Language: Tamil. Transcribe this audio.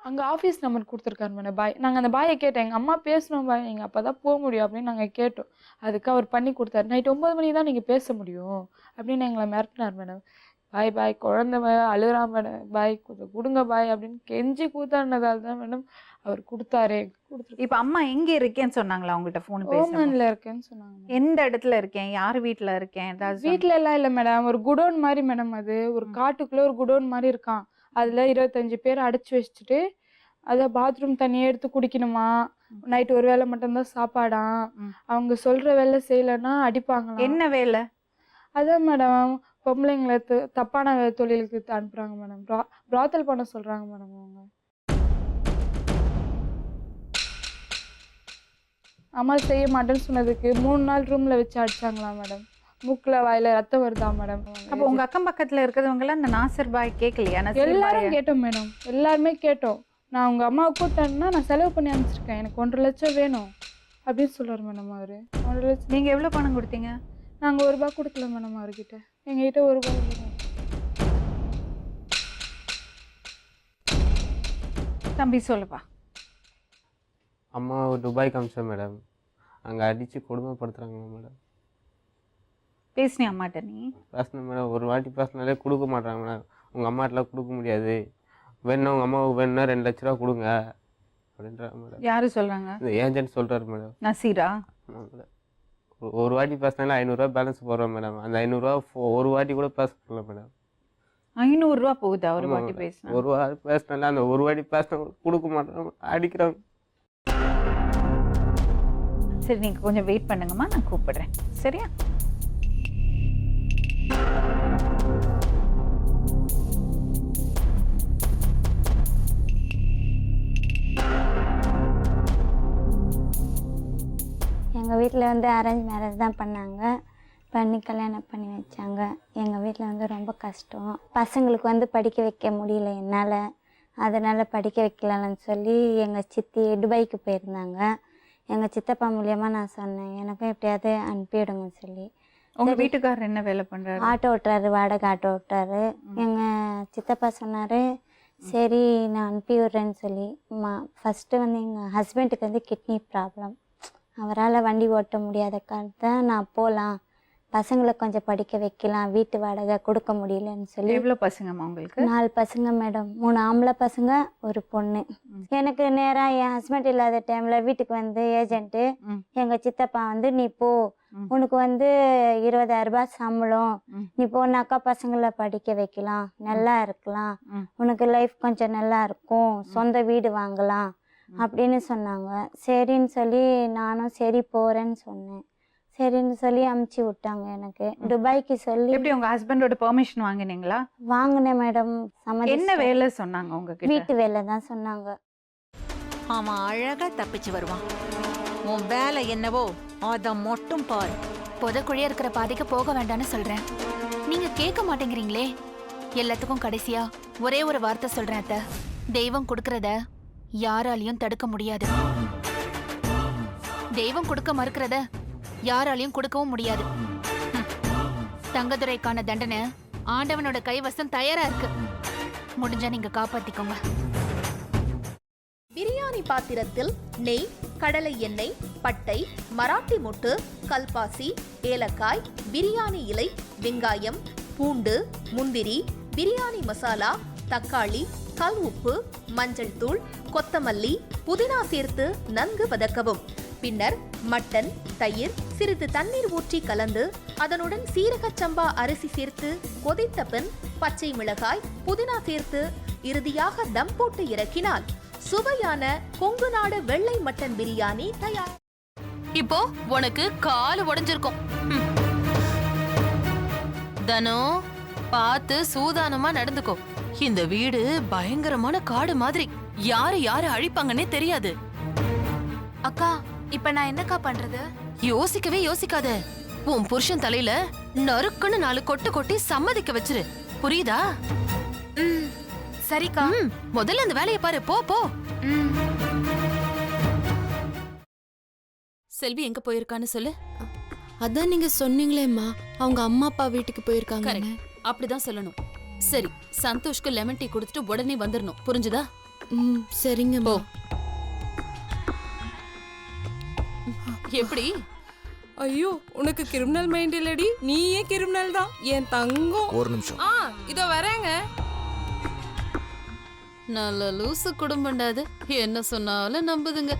அங்க ஆஃபீஸ் நம்பர் குடுத்துருக்காரு மேடம் பாய். நாங்க அந்த பாய கேட்டோம். எங்க அம்மா பேசணும் பாய். நீங்க அப்பதான் போ முடியும் அப்படின்னு நாங்க கேட்டோம். அதுக்கு அவர் பண்ணி குடுத்தாரு. நைட் 9 மணிக்கு தான் நீங்க பேச முடியும் அப்படின்னு எங்கள மிரட்டினார் மேடம். பாய் பாய் குழந்தை அழுகுறான் மேடம். பாய் கொஞ்சம் குடுங்க பாய் அப்படின்னு கெஞ்சி கூத்தாடினதால தான் மேடம் அவர் குடுத்தாரு. இப்ப அம்மா எங்க இருக்கேன்னு சொன்னாங்களா உங்கள்ட்ட ஃபோன் பேசும்போது? ஓமன்ல இருக்கேன்னு சொன்னாங்க. எந்த இடத்துல இருக்கேன், யார் வீட்ல இருக்கேன், ஏதாவது வீட்ல எல்லாம் இல்ல மேடம். ஒரு குடோன் மாதிரி மேடம். அது ஒரு காட்டுக்குள்ள ஒரு குடோன் மாதிரி இருக்கான். அதுல 25 பேர் அடைச்சு வச்சுட்டு அத பாத்ரூம் தண்ணியே எடுத்து குடிக்கணுமா, நைட் ஒரு வேளை மட்டும்தான் சாப்பாடாம், அவங்க சொல்ற வேலை செய்யலைன்னா அடிப்பாங்களாம். என்ன வேலை? அதான் மேடம் பொம்பளைங்களை தப்பான தொழிலுக்கு அனுப்புறாங்க மேடம். பிராத்தல் பண்ண சொல்றாங்க மேடம் அவங்க. அம்மா செய்ய மாட்டேன்னு சொன்னதுக்கு 3 நாள் ரூம்ல வச்சு அடிச்சாங்களாம் மேடம். மூக்குல வாயில ரத்தம் வருதா மேடம். அப்ப உங்க அக்கம் பக்கத்துல இருக்கிறவங்க எல்லாம் இந்த நாசர் பாய் கேட்கலையா? எல்லாரும் கேட்டோம் மேடம். எல்லாருமே கேட்டோம். நான் உங்க அம்மாவை கூப்பிட்டேன்னா நான் செலவு பண்ணி அனுப்பிச்சிருக்கேன், எனக்கு 1.5 லட்சம் வேணும் அப்படின்னு சொல்றாரு மேடம் அவரு. 1.5 லட்சம். நீங்க எவ்வளவு பணம் கொடுத்தீங்க? நாங்க 1 ரூபாய் கொடுக்கல மேடம் அவர்கிட்ட. எங்ககிட்ட 1 ரூபாய் இல்லை. தம்பி சொல்லுப்பா. அம்மா துபாய்க்கு அமிச்சேன் மேடம். அங்கே அடித்து கொடுமைப்படுத்துகிறாங்க மேடம். பேசினேன் அம்மாட்ட? நீ பேசினேன் மேடம். ஒரு வாட்டி பேசினாலே கொடுக்க மாட்டாங்க மேடம். உங்கள் அம்மாட்டெலாம் கொடுக்க முடியாது, வேணுன்னா உங்கள் அம்மாவுக்கு வேணுன்னா 2 லட்ச ரூபா கொடுங்க அப்படின்றாங்க மேடம். யாரு சொல்றாங்க? இந்த ஏஜென்ட் சொல்கிறாரு மேடம். நசீரா? ஆமாம் மேடம். ஒரு வாட்டி பேசினாலே 500 ரூபா பேலன்ஸ் போடுறோம் மேடம். அந்த 500 ரூபா ஒரு வாட்டி கூட பேச முடியல மேடம். 500 ரூபா போகுதா ஒரு வாட்டி பேசினா? ஒரு வாட்டி பேசினால அந்த ஒரு வாட்டி பேசினா கொடுக்க மாட்டாங்க, அடிக்கிறாங்க. சரி நீங்க கொஞ்சம் வெயிட் பண்ணுங்கம்மா, நான் கூப்பிடுறேன். சரியா? எங்கள் வீட்டில் வந்து அரேஞ்ச் மேரேஜ் தான் பண்ணாங்க. பண்ணி கல்யாணம் பண்ணி வச்சாங்க. எங்கள் வீட்டில் வந்து ரொம்ப கஷ்டம். பசங்களுக்கு வந்து படிக்க வைக்க முடியல என்னால். அதனால் படிக்க வைக்கலான்னு சொல்லி எங்கள் சித்தி துபாய்க்கு போயிருந்தாங்க. எங்கள் சித்தப்பா மூலியமாக நான் சொன்னேன், எனக்கும் எப்படியாவது அனுப்பிவிடுங்கன்னு சொல்லி. உங்கள் வீட்டுக்காரர் என்ன வேலை பண்ணுறாரு? ஆட்டோ ஓட்டுறாரு, வாடகை ஆட்டோ ஓட்டுறாரு. எங்கள் சித்தப்பா சொன்னார், சரி நான் அனுப்பி விட்றேன்னு சொல்லி. ஃபஸ்ட்டு வந்து எங்கள் ஹஸ்பண்டுக்கு வந்து கிட்னி ப்ராப்ளம். அவரால் வண்டி ஓட்ட முடியாத காரணத்தான் நான் போகலாம், பசங்களை கொஞ்சம் படிக்க வைக்கலாம், வீட்டு வாடகை கொடுக்க முடியலன்னு சொல்லி. எவ்வளோ பசங்கம்மா உங்களுக்கு? 4 பசங்க மேடம். 3 ஆம்பளை பசங்க, ஒரு பொண்ணு. எனக்கு நேராக என் ஹஸ்பண்ட் இல்லாத டைமில் வீட்டுக்கு வந்து ஏஜென்ட்டு எங்கள் சித்தப்பா வந்து, நீ போ, உனக்கு வந்து 20,000 ரூபாய் சம்பளம், நீ போனாக்கா பசங்களை படிக்க வைக்கலாம், நல்லா இருக்கலாம், உனக்கு லைஃப் கொஞ்சம் நல்லா இருக்கும், சொந்த வீடு வாங்கலாம் அப்படின்னு சொன்னாங்க. சரின்னு சொல்லி நானும் சரி போகிறேன்னு சொன்னேன். சரின்னு சொல்லி அமுச்சு விட்டாங்க எனக்கு துபாய்க்கு சொல்லி. எப்படி உங்க ஹஸ்பண்டோட பெர்மிஷன் வாங்கினீங்களா? வாங்கினேன் மேடம். என்ன வேலை சொன்னாங்க உங்களுக்கு? வீட்டு வேலை தான் சொன்னாங்க. அவன் அழகா தப்பிச்சு வருவான். உன் வேலை என்னவோ அத மட்டும் பாரு. புதக்குழியா இருக்கிற பாதைக்கு போக வேண்டாம்னு சொல்றேன், நீங்க கேட்க மாட்டேங்கிறீங்களே. எல்லாத்துக்கும் கடைசியா ஒரே ஒரு வார்த்தை சொல்றேன் அத்தை, தெய்வம் கொடுக்கறத யாராலையும் தடுக்க முடியாது. தெய்வம் கொடுக்க மறுக்கிறத யாராலையும் கொடுக்கவும் முடியாது. தங்கதுரைக்கான தண்டனை ஆண்டவனோட கைவசம் தயாரா இருக்கு. முடிஞ்சா நீங்க காப்பாத்திக்கோங்க. பிரியாணி பாத்திரத்தில் நெய், கடலை எண்ணெய், பட்டை, மராட்டி மொட்டு, கல்பாசி, ஏலக்காய், பிரியாணி இலை, வெங்காயம், பூண்டு, முந்திரி, பிரியாணி மசாலா, தக்காளி, கல் உப்பு, மஞ்சள் தூள், கொத்தமல்லி, புதினா சேர்த்து நன்கு வதக்கவும். பின்னர் மட்டன், தயிர், சிறிது தண்ணீர் ஊற்றி கலந்து அதனுடன் சீரக சம்பா அரிசி சேர்த்து கொதித்த பின் பச்சை மிளகாய், புதினா சேர்த்து இறுதியாக தம் போட்டு இறக்கினால் சுவையான கொங்கு நாடு வெள்ளை மட்டன் பிரியாணி தயார். இப்போ உனக்கு கால் உடைஞ்சிருக்கும். தனோ பார்த்து சூதானமா நடந்துக்கோ. இந்த வீடு பயங்கரமான காடு மாதிரி, யாரு யாரு அழிப்பாங்கன்னே தெரியாது. அக்கா, இப்ப நான் என்னக்கா பண்றது? யோசிக்கவே யோசிக்காத. உன் புருஷன் தலையில நறுக்குன்னு 4 கொட்டு கொட்டி சம்மதிக்க வச்சிரு, புரியுதா? சரிக்கா. முதல்ல அந்த வேலையை பாரு, போ போ. செல்வி எங்க போயிருக்கான்னு சொல்லு. அதான் நீங்க சொன்னீங்களேம்மா, அவங்க அம்மா அப்பா வீட்டுக்கு போயிருக்காங்க. அப்படிதான் சொல்லணும். சரி, சந்தோஷ்க்கு லெமன் டீ கொடுத்துட்டு உடனே வந்துடணும், புரிஞ்சுதா? ம் சரிங்கம்மா. எப்படி? ஐயோ உனக்கு கிரிமினல் மைண்ட் இல்லடி, நீயே கிரிமினல் தான் என் தங்கம். ஒரு நிமிஷம். இதோ வரேங்க. நல்ல லூசு குடும்பம்டா அது. என்ன சொன்னாலும் நம்புதுங்க.